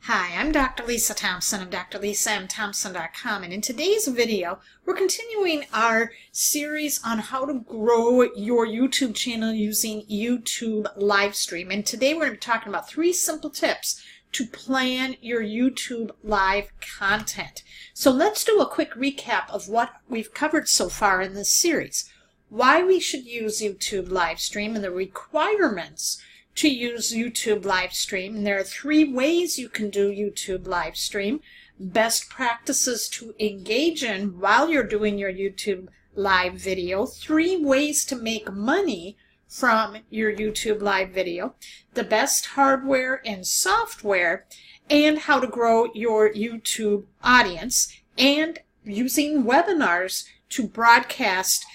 Hi, I'm Dr. Lisa Thompson of drlisamthompson.com, and in today's video, we're continuing our series on how to grow your YouTube channel using YouTube Livestream. And today we're going to be talking about 3 simple tips to plan your YouTube live content. So let's do a quick recap of what we've covered so far in this series. Why we should use YouTube Livestream and the requirements to use YouTube Livestream. And there are 3 ways you can do YouTube Livestream. Best practices to engage in while you're doing your YouTube live video. 3 ways to make money from your YouTube live video. The best hardware and software, and how to grow your YouTube audience, and using webinars to broadcast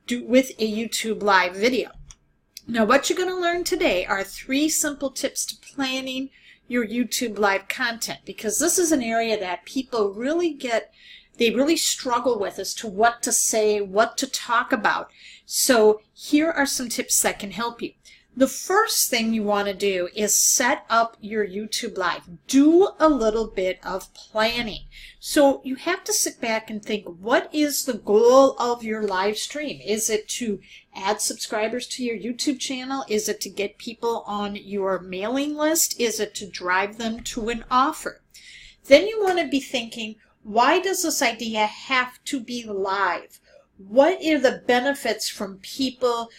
with a YouTube live video. Now, what you're going to learn today are 3 simple tips to planning your YouTube live content, because this is an area that people really struggle with as to what to say, what to talk about. So here are some tips that can help you. The first thing you want to do is set up your YouTube live. Do a little bit of planning. So you have to sit back and think, what is the goal of your live stream? Is it to add subscribers to your YouTube channel? Is it to get people on your mailing list? Is it to drive them to an offer? Then you want to be thinking, why does this idea have to be live? What are the benefits from people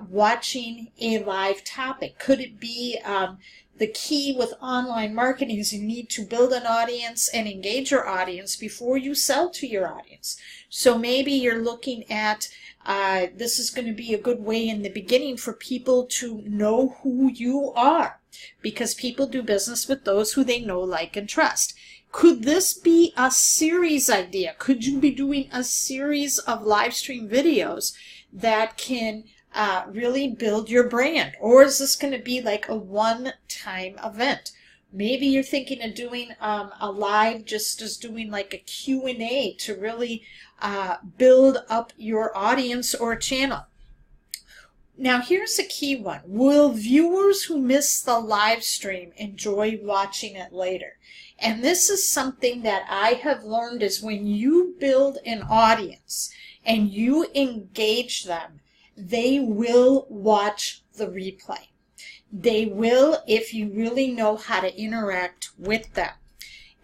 watching a live topic? Could it be the key with online marketing is you need to build an audience and engage your audience before you sell to your audience. So maybe you're looking at this is going to be a good way in the beginning for people to know who you are, because people do business with those who they know, like, and trust. Could this be a series idea? Could you be doing a series of live stream videos that can really build your brand? Or is this going to be like a one-time event? Maybe you're thinking of doing a live, just as doing like a Q&A to really build up your audience or channel. Now, here's a key one. Will viewers who miss the live stream enjoy watching it later? And this is something that I have learned, is when you build an audience and you engage them, they will watch the replay. They will, if you really know how to interact with them.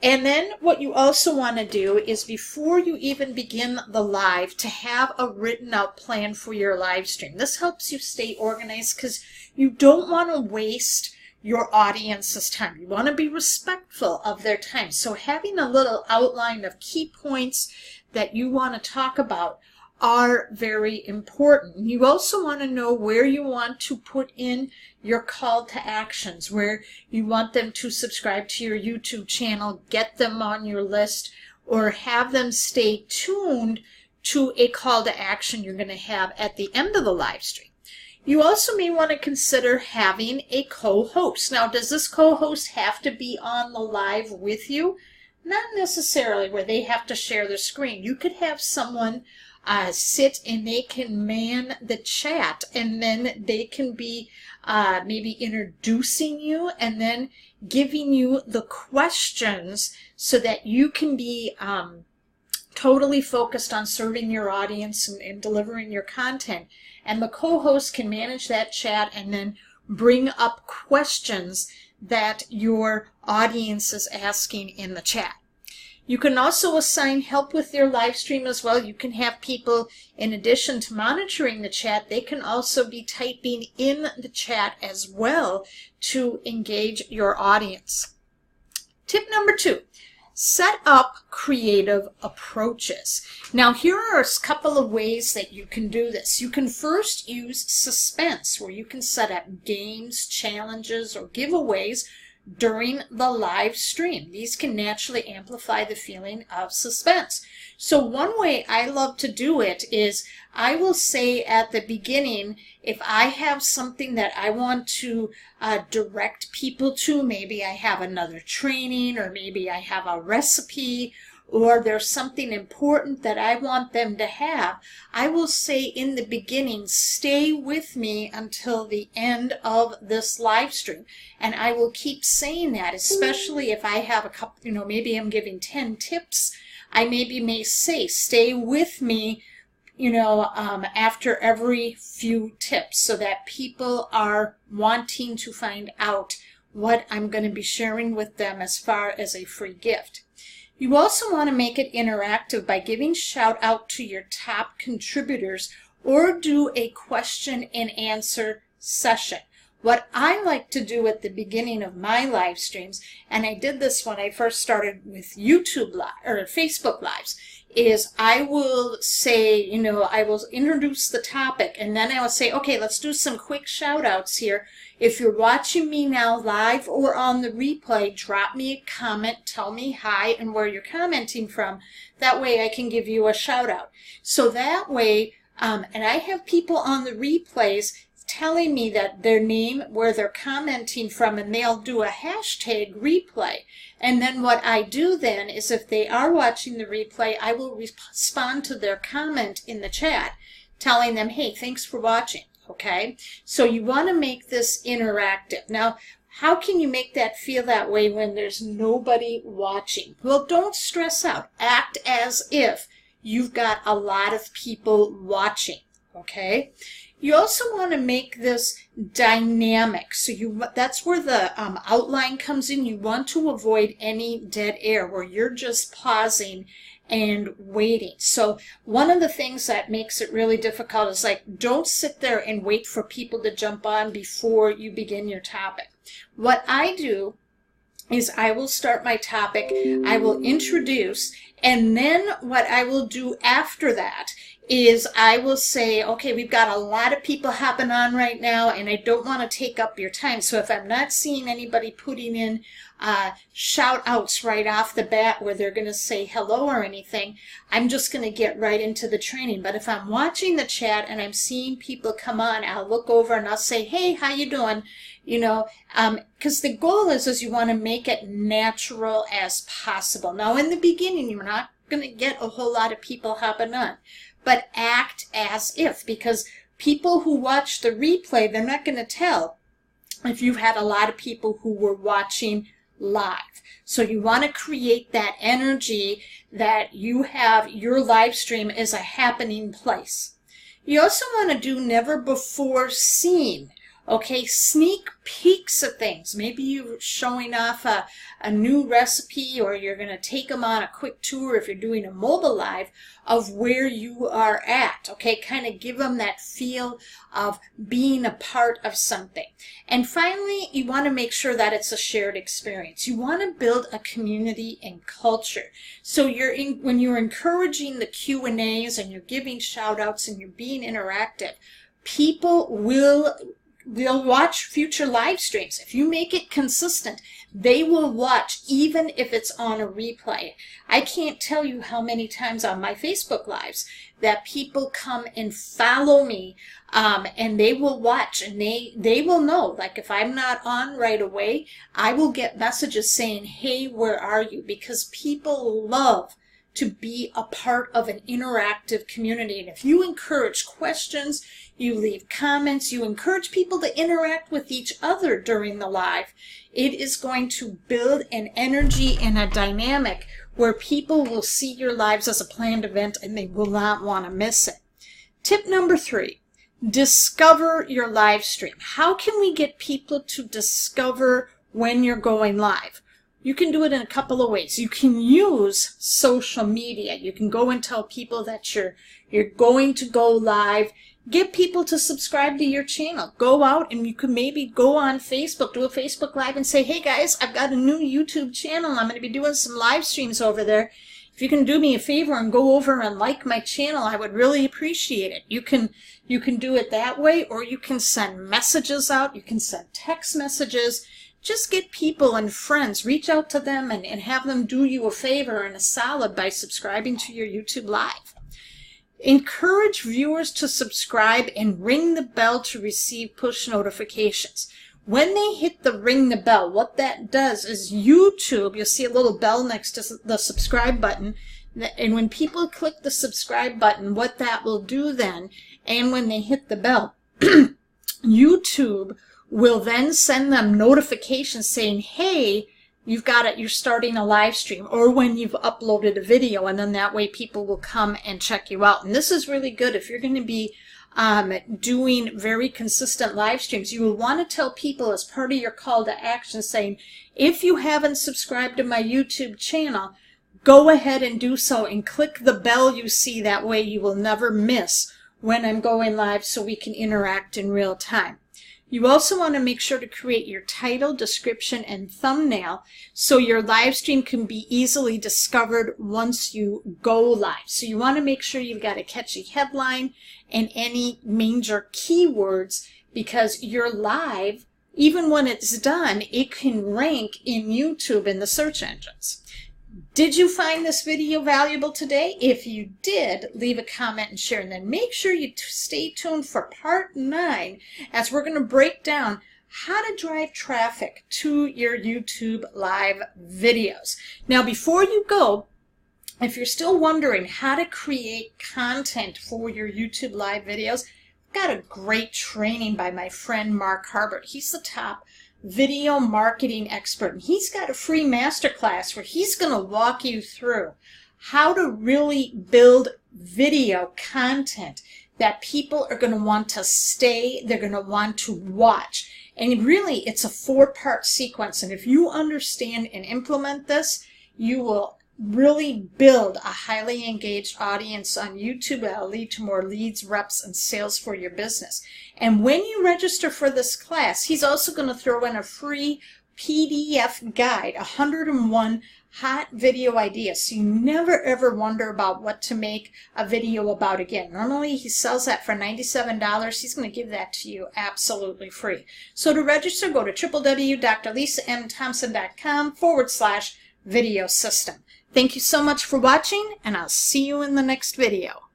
And then what you also want to do is, before you even begin the live, to have a written out plan for your live stream. This helps you stay organized, because you don't want to waste your audience's time. You want to be respectful of their time. So having a little outline of key points that you want to talk about are very important. You also want to know where you want to put in your call to actions, where you want them to subscribe to your YouTube channel, get them on your list, or have them stay tuned to a call to action you're going to have at the end of the live stream. You also may want to consider having a co-host. Now, does this co-host have to be on the live with you? Not necessarily, where they have to share their screen. You could have someone sit and they can man the chat, and then they can be maybe introducing you and then giving you the questions so that you can be totally focused on serving your audience and delivering your content. And the co-host can manage that chat and then bring up questions that your audience is asking in the chat. You can also assign help with your live stream as well. You can have people, in addition to monitoring the chat, they can also be typing in the chat as well to engage your audience. Tip number 2. Set up creative approaches. Now, here are a couple of ways that you can do this. You can first use suspense, where you can set up games, challenges, or giveaways during the live stream. These can naturally amplify the feeling of suspense. So one way I love to do it is, I will say at the beginning, if I have something that I want to direct people to, maybe I have another training, or maybe I have a recipe, or there's something important that I want them to have, I will say in the beginning, stay with me until the end of this live stream. And I will keep saying that, especially if I have a couple, maybe I'm giving 10 tips. I may say, stay with me, after every few tips, so that people are wanting to find out what I'm going to be sharing with them as far as a free gift. You also want to make it interactive by giving shout out to your top contributors, or do a question and answer session. What I like to do at the beginning of my live streams, and I did this when I first started with YouTube Live or Facebook Lives, is I will say, I will introduce the topic, and then I will say, okay, let's do some quick shout outs here. If you're watching me now live or on the replay, drop me a comment, tell me hi and where you're commenting from. That way I can give you a shout out. So that way, and I have people on the replays telling me that their name, where they're commenting from, and they'll do a hashtag replay. And then what I do then is, if they are watching the replay, I will respond to their comment in the chat telling them, hey, thanks for watching. Okay, so you want to make this interactive. Now, how can you make that feel that way when there's nobody watching? Well, don't stress out. Act as if you've got a lot of people watching. Okay, you also want to make this dynamic. So that's where the outline comes in. You want to avoid any dead air where you're just pausing and waiting. So one of the things that makes it really difficult is, like, don't sit there and wait for people to jump on before you begin your topic. What I do is I will start my topic, I will introduce, and then what I will do after that is I will say, okay, we've got a lot of people hopping on right now, and I don't want to take up your time. So if I'm not seeing anybody putting in shout outs right off the bat where they're going to say hello or anything, I'm just going to get right into the training. But if I'm watching the chat and I'm seeing people come on, I'll look over and I'll say, hey, how you doing? Because the goal is you want to make it natural as possible. Now, in the beginning, you're not going to get a whole lot of people hopping on, but act as if, because people who watch the replay, they're not going to tell if you've had a lot of people who were watching live. So you want to create that energy that you have your live stream is a happening place. You also want to do never before seen. Okay, sneak peeks of things. Maybe you're showing off a new recipe, or you're going to take them on a quick tour if you're doing a mobile live of where you are at. Okay, kind of give them that feel of being a part of something. And finally, you want to make sure that it's a shared experience. You want to build a community and culture. So when you're encouraging the Q&As and you're giving shout outs and you're being interactive, people they'll watch future live streams. If you make it consistent, they will watch even if it's on a replay. I can't tell you how many times on my Facebook Lives that people come and follow me, and they will watch, and they will know, like, if I'm not on right away, I will get messages saying, hey, where are you? Because people love to be a part of an interactive community. And if you encourage questions, you leave comments, you encourage people to interact with each other during the live, it is going to build an energy and a dynamic where people will see your lives as a planned event and they will not want to miss it. Tip number 3, discover your live stream. How can we get people to discover when you're going live? You can do it in a couple of ways. You can use social media. You can go and tell people that you're going to go live. Get people to subscribe to your channel. Go out and you can maybe go on Facebook, do a Facebook Live and say, hey guys, I've got a new YouTube channel. I'm going to be doing some live streams over there. If you can do me a favor and go over and like my channel, I would really appreciate it. You can do it that way, or you can send messages out. You can send text messages. Just get people and friends, reach out to them and have them do you a favor and a solid by subscribing to your YouTube Live. Encourage viewers to subscribe and ring the bell to receive push notifications. When they hit the ring the bell, what that does is YouTube, you'll see a little bell next to the subscribe button, and when people click the subscribe button, what that will do then, and when they hit the bell, YouTube will then send them notifications saying, hey, you've got it, you're starting a live stream, or when you've uploaded a video, and then that way people will come and check you out. And this is really good if you're going to be doing very consistent live streams. You will want to tell people as part of your call to action saying, if you haven't subscribed to my YouTube channel, go ahead and do so and click the bell you see. That way you will never miss when I'm going live, so we can interact in real time. You also want to make sure to create your title, description, and thumbnail so your live stream can be easily discovered once you go live. So you want to make sure you've got a catchy headline and any major keywords, because your live, even when it's done, it can rank in YouTube in the search engines. Did you find this video valuable today? If you did, leave a comment and share. And then make sure you stay tuned for part 9, as we're going to break down how to drive traffic to your YouTube live videos. Now, before you go, if you're still wondering how to create content for your YouTube live videos, I've got a great training by my friend Mark Harbert. He's the top video marketing expert, and he's got a free masterclass where he's going to walk you through how to really build video content that people are going to want to stay, they're going to want to watch. And really, it's a 4-part sequence, and if you understand and implement this, you will really build a highly engaged audience on YouTube that will lead to more leads, reps, and sales for your business. And when you register for this class, he's also going to throw in a free PDF guide, 101 hot video ideas, so you never ever wonder about what to make a video about again. Normally he sells that for $97. He's going to give that to you absolutely free. So to register, go to www.drlisathompson.com/video system. Thank you so much for watching, and I'll see you in the next video.